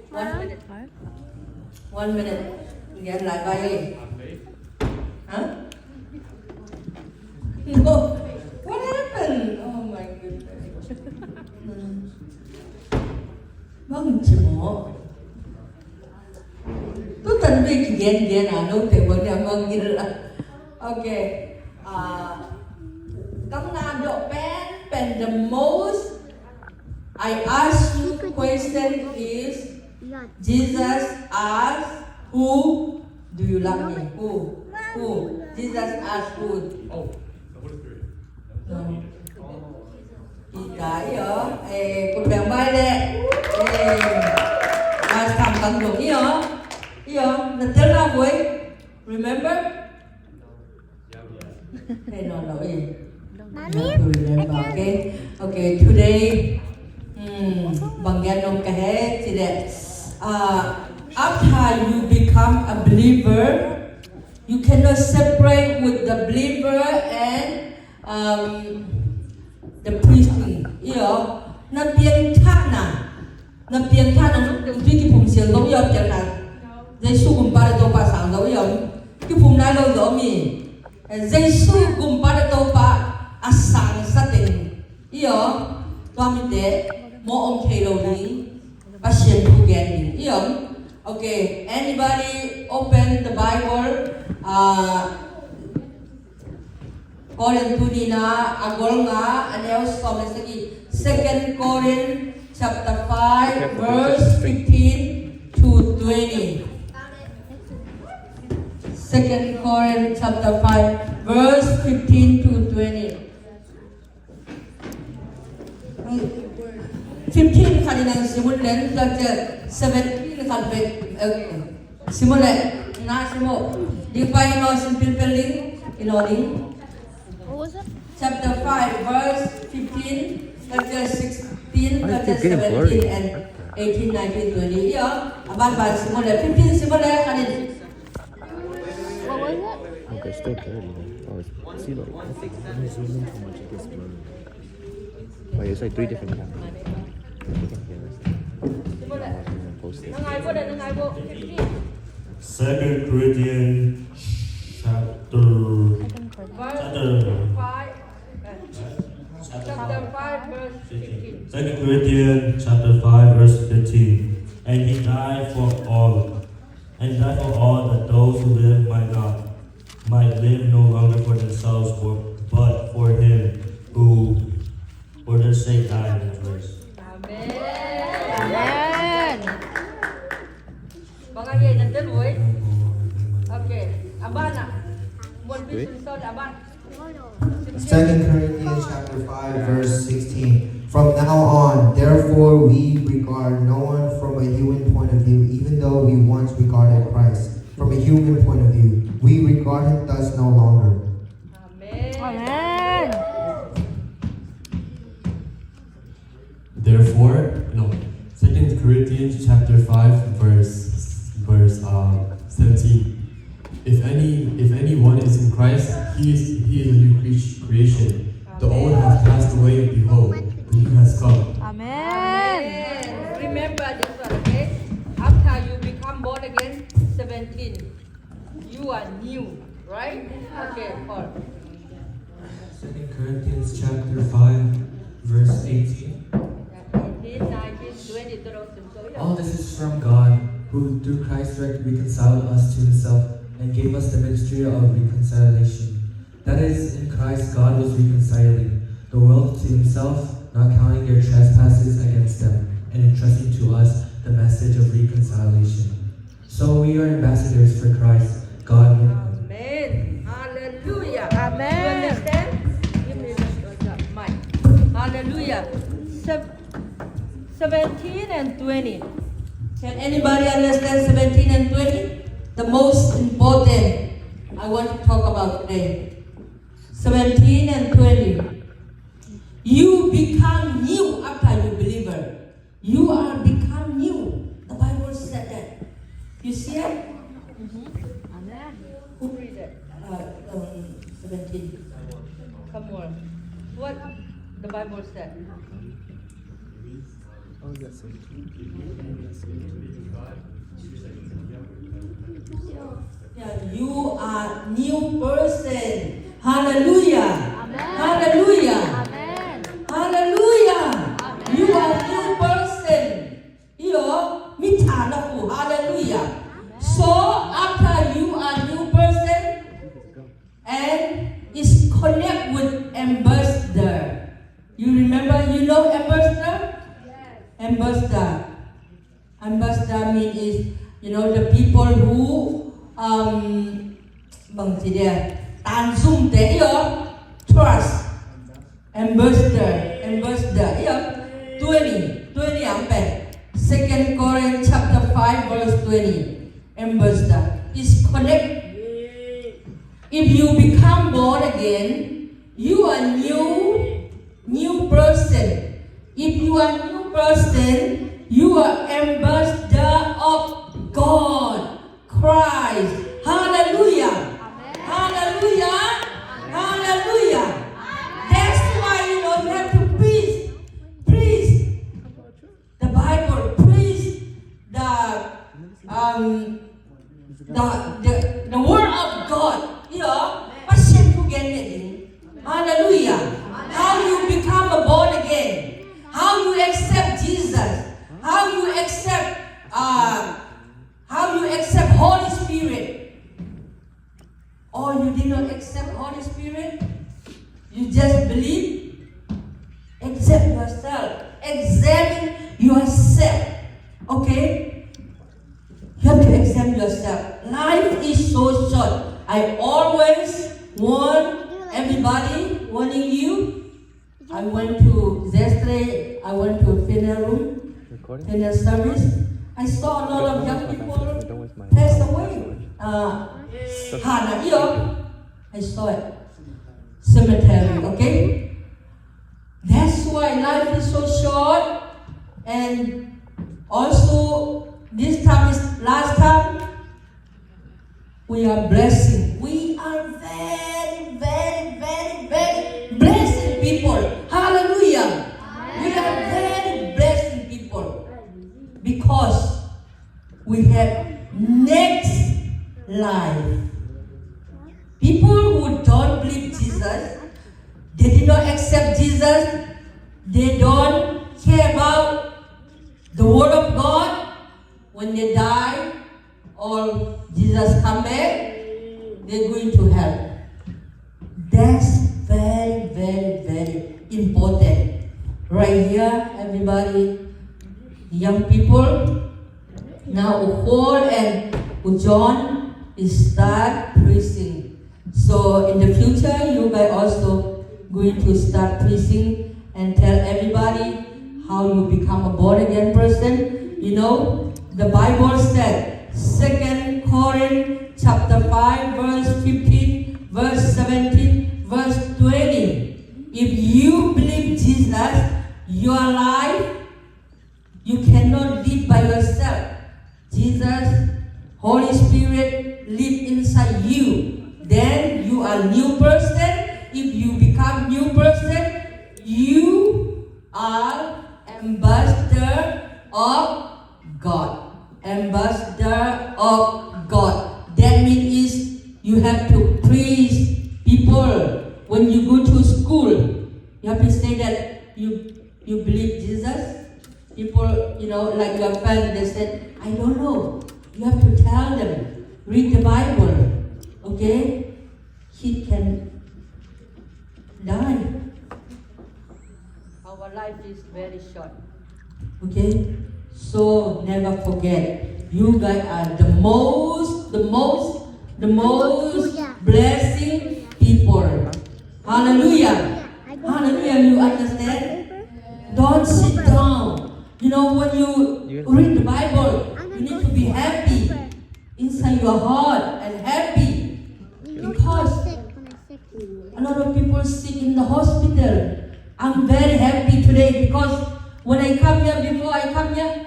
1 minute. 1 minute. Again, lại bay đi. Huh? No. What happened? Oh my goodness. Vâng, chị mổ. Tôi tận vì kiến à, nô thể vấn đề vâng như là. Okay. Come now, your pen the most. I ask you question is, Jesus asked, who do you love me? Who? Jesus asked who? Oh, the Holy Spirit. No. Cái ở con bé bay đấy. Mà thầm tận dụng ý hả? Là tell now boy. Remember? Hey, no. Mommy, okay. Today, bangyan nung kahe today. After you become a believer, you cannot separate with the believer and the priestly. Nó biến khác lúc từng tuy cái phùng xiềng giống nhau chẳng hạn. Giêsu cùng ba đâu ba sáng giống nhau. Cái phùng này đâu giống gì? Giêsu cùng ba đâu ba asang sa ting. Toa mình để mo ông thầy đầu đi. Ba xiên thu ghen đi. Okay, anybody open the Bible? Korintunina agol nga anel somesagi 2 Corinthians chapter 5 verse 15 to 20. 2 Corinthians chapter 5 verse 15 to 20. 15 kanilang simulan chapter 17 kalbe simulan na simo di pa ino simpilpeling iloning. Chapter 5 verse 15 chapter 16 chapter 17 and 18 19 20. Aban simulan 15 simulan kanin. What was it? Okay, still 30. Oh, see, like, I think I'm gonna zoom in too much at this moment. Like, it's like 3 different cameras. Second Corinthians chapter 5 verse 15. 2 Corinthians chapter 5 verse 15. And he died for all. That those who live might live no longer for themselves, but for him who for their sake died and was raised. Amen. Mga yan, nandun, boy. Okay. Abana. One vision son, Aban. 2 Corinthians chapter 5 verse 16. From now on, therefore, we regard no one from a human point of view, even though we once regarded Christ from a human point of view. We regard him thus no longer. Amen. Therefore, 2 Corinthians chapter 5 verse 17. If anyone is in Christ, he is a new creation. The old has passed away, behold, the new has come. Amen. Remember this one, okay? After you become born again, 17, you are new, right? Okay, Paul. 2 Corinthians chapter 5 verse 18. 18, 19, 20, All this is from God, who through Christ reconciled us to himself and gave us the ministry of reconciliation. That is, in Christ God was reconciling the world to himself, not counting their trespasses against them, and entrusting to us the message of reconciliation. So we are ambassadors for Christ, God. Amen. Hallelujah. Amen. You understand? Give me the mic. Hallelujah. 17 and 20. Can anybody understand 17 and 20? The most important I want to talk about today. 17 and 20. You become new after you believer. You are become new. The Bible said that. You see it? Amen. Who read it? 17. Come on. What the Bible said? Oh, yes. you are new person. Hallelujah. Hallelujah. Hallelujah. You are new person. Hallelujah. So after you are new person and is connect with ambassador. You remember, you know ambassador? Ambassador. Ambassador means is, the people who trust. Ambassador. 20 ampe. 2 Corinthians chapter 5 verse 20. Ambassador is connect. If you become born again, you are new person. If you are new person, you are ambassador of God, Christ. Hallelujah. Hallelujah. Hallelujah. That's why you have to preach the Bible, preach the word of God. Hallelujah. How you become born again. How you accept Jesus. How you accept Holy Spirit. Or you did not accept Holy Spirit? You just believe? Accept yourself. Examine yourself. Okay? You have to examine yourself. Life is so short. I always warning you. I went to funeral service. I saw a lot of young people pass away. I saw it. Cemetery, okay? That's why life is so short. And also, this time is last time. We are blessing. We are very, very, very, very blessed people. Hallelujah. We are very blessed people. Because we have next life. People who don't believe Jesus, they did not accept Jesus, they don't care about the word of God. When they die or Jesus come back, they're going to hell. That's very, very, very important. Right here, everybody, young people, now Paul and John is start preaching. So in the future, you guys also going to start preaching and tell everybody how you become a born again person. The Bible said, 2 Corinthians chapter 5, verse 15, verse 17, verse 20. If you believe Jesus, your life, you cannot live by yourself. Jesus, Holy Spirit live inside you. Then you are a new person. If you become new person, you are ambassador of God. Ambassador of God. That means you have to preach people. When you go to school, you have to say that you believe Jesus. People, like your friend, they said, I don't know. You have to tell them, read the Bible. Okay? He can die. Our life is very short. Okay? So never forget, you guys are the most blessing people. Hallelujah. Hallelujah, you understand? Don't sit down. When you read the Bible, you need to be happy inside your heart and happy. Because a lot of people sick in the hospital. I'm very happy today because when I come here, before I come here,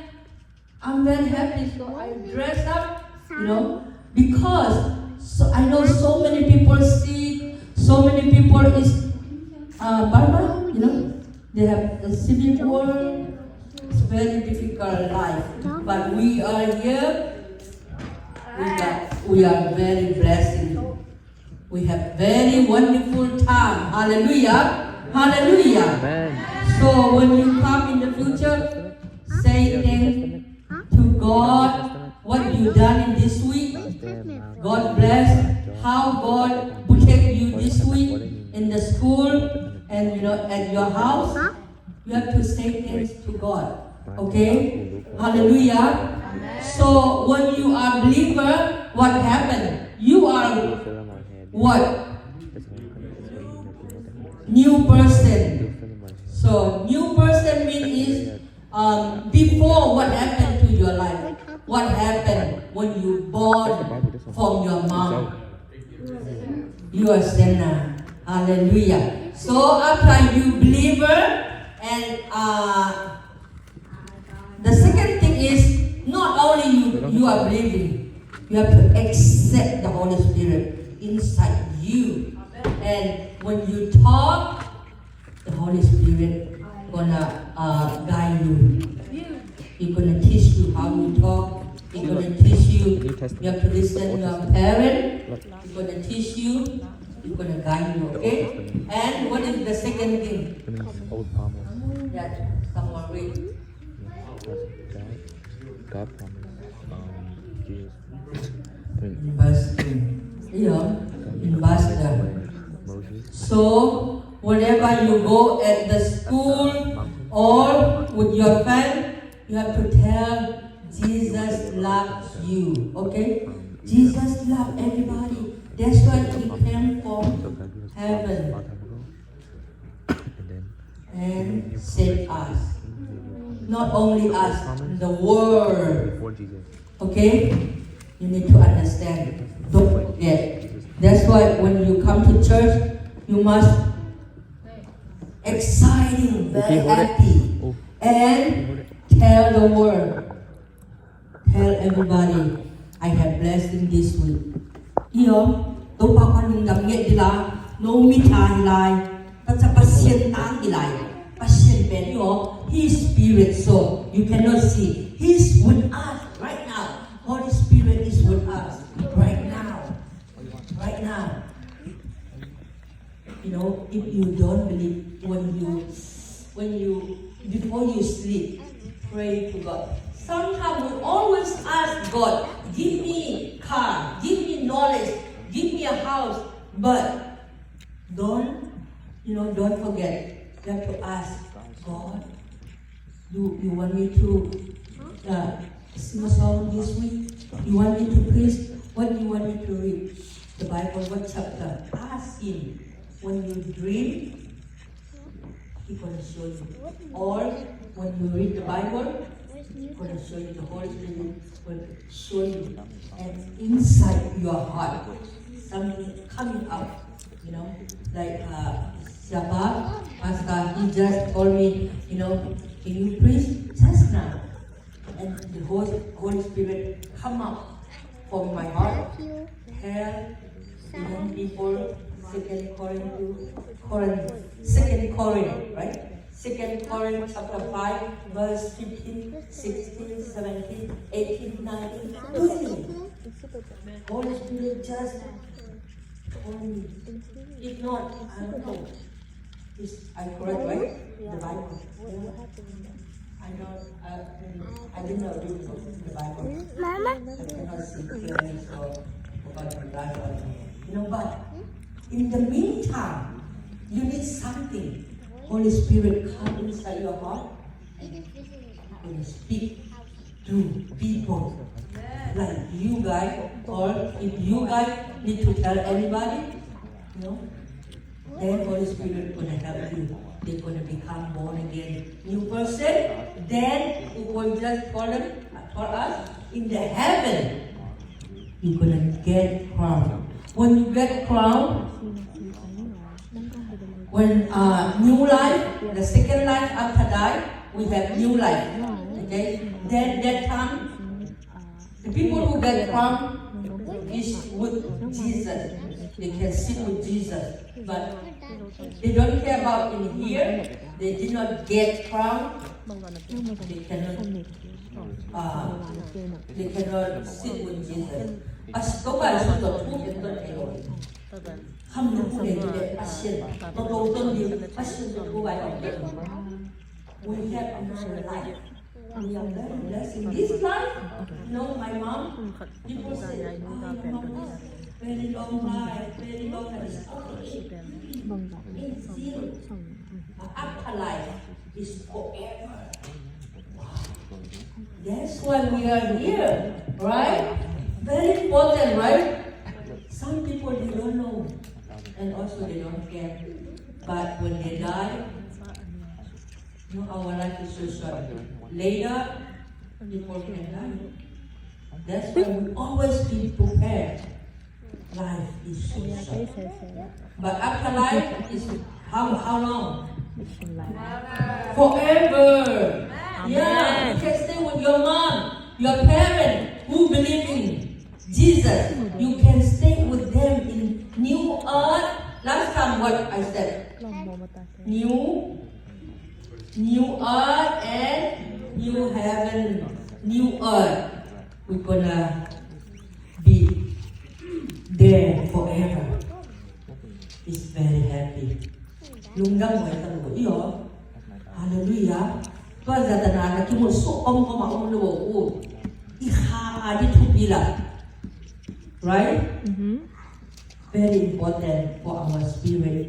I'm very happy. So I dress up, because I know so many people sick, so many people is Burma, they have a civil war. It's very difficult life. But we are here. We got we are very blessed. We have very wonderful time. Hallelujah. Hallelujah. Amen. So when you come in the future, say thank to God what you done in this week. God bless how God protect you this week in the school and at your house. You have to say thanks to God. Okay? Hallelujah. So when you are believer, what happened? You are what? New person. So new person means before what happened to your life. What happened when you born from your mom? You are sinner. Hallelujah. So after you believer, and the second thing is not only you are believing, you have to accept the Holy Spirit inside you. And when you talk, the Holy Spirit gonna guide you. He's gonna teach you how to talk. He's gonna teach you. You have to listen to your parent. He's gonna teach you. He's gonna guide you. Okay? And what is the second thing? It means old promise. That someone read. God promised. Jesus. I mean, Ambassador. Moses. So whenever you go at the school or with your friend, you have to tell Jesus loves you. Okay? Jesus loves everybody. That's why he came from heaven and saved us. Not only us, the world. Before Jesus. Okay? You need to understand. Don't forget. That's why when you come to church, you must exciting, very happy, and tell the world, tell everybody, I have blessing this week. Iyo, to pa kanung damget nila, no mitay lai, at sa pasyen tang ilay, pasyen ben yo, His Spirit, so you cannot see. He's with us right now. Holy Spirit is with us right now. Right now. If you don't believe, when you before you sleep, pray to God. Sometimes we always ask God, give me car, give me knowledge, give me a house, but don't forget. You have to ask God, you want me to sing a song this week? You want me to preach? What do you want me to read? The Bible, what chapter? Ask Him. When you dream, He's going to show you. Or when you read the Bible, He's going to show you. The Holy Spirit will show you. And inside your heart, something coming out. Like Shabbat, Pastor, he just told me, can you preach just now? And the Holy Spirit come up from my heart. Tell young people, 2 Corinthians, right? 2 Corinthians chapter 5, verse 15, 16, 17, 18, 19, 20. Holy Spirit just told me. If not, I don't know. I correct, right? The Bible. I did not read the Bible. I cannot see clearly, so forgot to write on it. But in the meantime, you need something. Holy Spirit come inside your heart and speak to people like you guys, or if you guys need to tell anybody, then Holy Spirit gonna help you. They're gonna become born again, new person. Then it will just for us in the heaven. You're gonna get crown. When you get crown, when new life, the second life after die, we have new life. Okay? Then that time, the people who get crown is with Jesus. They can sit with Jesus. But they don't care about in here. They did not get crown. They cannot sit with Jesus. Có phải là tôi thuốc đến tôi thay đổi không được để passion tôi đầu tiên điều passion của bài học we have another life we are very blessed in this life. You know, my mom, people say, oh, your mom is very long life, very long life. It's okay. It's still afterlife is forever. That's why we are here, right? Very important, right? Some people they don't know, and also they don't care. But when they die, you know, our life is so short. Later, people can die. That's why we always be prepared. Life is so short. But afterlife is how long? Forever. Yeah, you can stay with your mom, your parents who believe in Jesus. You can stay with them in new earth. Last time what I said, new earth and new heaven, new earth. We're gonna be there forever. It's very happy. Lung đăng ngoài tầng của yêu. Hallelujah. Tôi giờ tận là cái một số ông có mà ông lưu bộ Iha đi thu bila. Right? Very important for our spirit.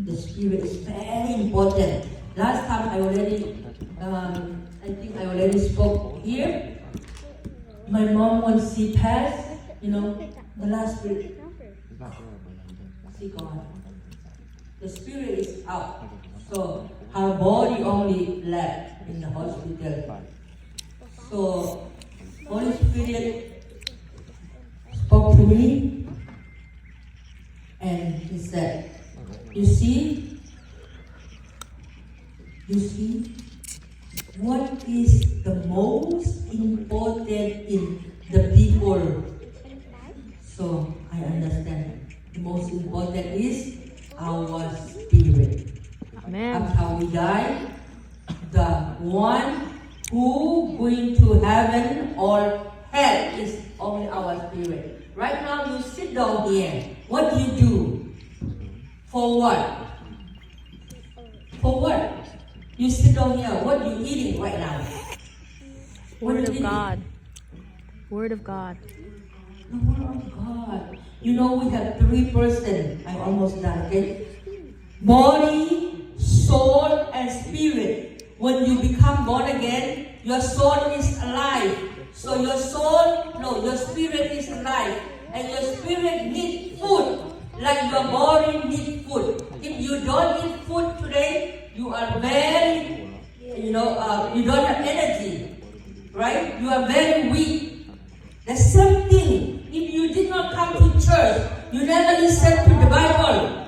The spirit is very important. Last time I think I already spoke here. My mom once she passed, you know, the last spirit. She gone. The spirit is out. So her body only left in the hospital. So Holy Spirit spoke to me and he said, you see, what is the most important in the people? So I understand. The most important is our spirit. After we die, the one who going to heaven or hell is only our spirit. Right now you sit down here. What do you do? For what? For what? You sit down here. What are you eating right now? Word of God. Word of God. The Word of God. You know we have 3 persons. I'm almost done, okay? Body, soul, and spirit. When you become born again, your soul is alive. So your spirit is alive. And your spirit needs food. Like your body needs food. If you don't eat food today, you are very, you don't have energy. Right? You are very weak. The same thing. If you did not come to church, you never listen to the Bible,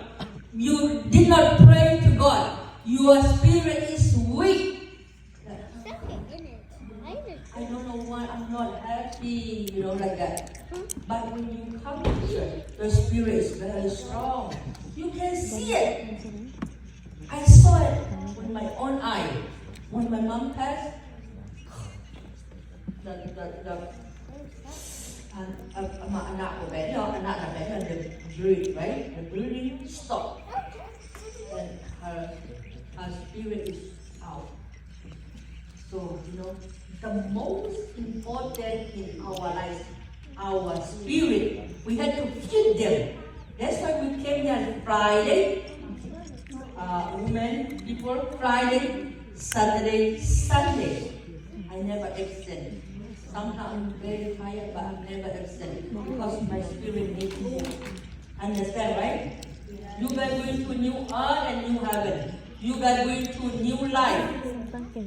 you did not pray to God, your spirit is weak. I don't know why I'm not happy, like that. But when you come to church, your spirit is very strong. You can see it. I saw it with my own eye. When my mom passed, anak ko the breathing, right? The breathing stopped. And her spirit is out. So, the most important in our life, our spirit. We had to feed them. That's why we came here Friday. Women, people, Friday, Saturday, Sunday. I never absent. Sometimes I'm very tired, but I'm never absent because my spirit needs to understand, right? You guys going to new earth and new heaven. You guys going to new life,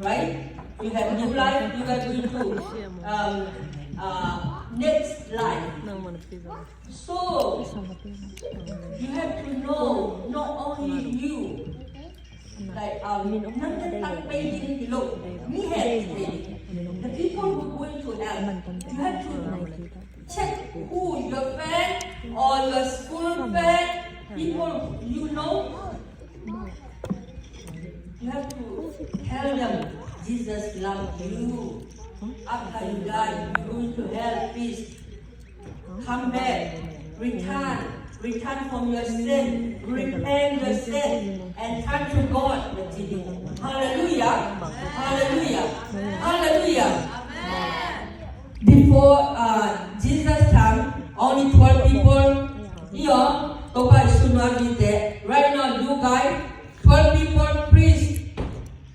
right? You have new life. You guys going to next life. So you have to know not only you. Like the people who are going to hell, you have to check who your friend or your school friend, people you know. You have to tell them Jesus loves you. After you die, you're going to hell, please. come back, return from your sin, repent your sin, and turn to God. Hallelujah. Hallelujah. Hallelujah. Before Jesus' time, only 12 people here. Toba should not be there. Right now, you guys, 12 people preach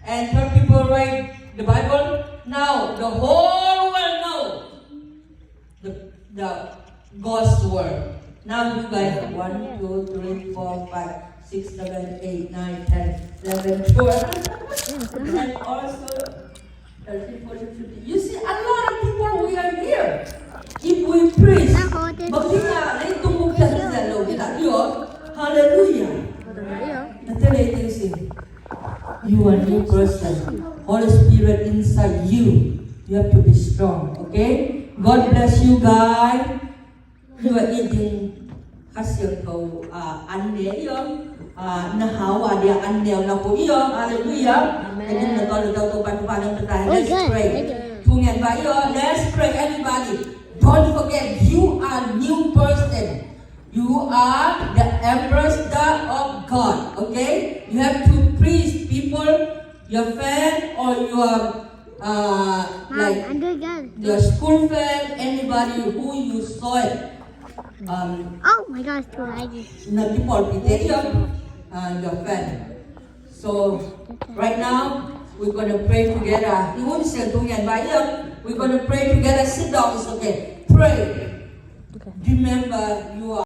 and 12 people write the Bible. Now, the whole world knows the God's word. Now you guys, 1, 2, 3, 4, 5, 6, 7, 8, 9, 10, 11, 12. And also 13, 14, 15. You see, a lot of people we are here. If we preach, hallelujah. You are a new person. Holy Spirit inside you. You have to be strong, okay? God bless you guys. You are eating hasil kau ande yo na hawa dia ande na ko yo. Hallelujah. Jadi na tol pan let's pray. Tungan ba yo? Let's pray everybody. Don't forget you are new person. You are the ambassador of God, okay? You have to preach people, your friend or your like your school friend, anybody who you saw it. Oh my gosh, too laggy. Your friend. So right now we're gonna pray together. We're gonna pray together. Sit down, it's okay. Pray. Remember you are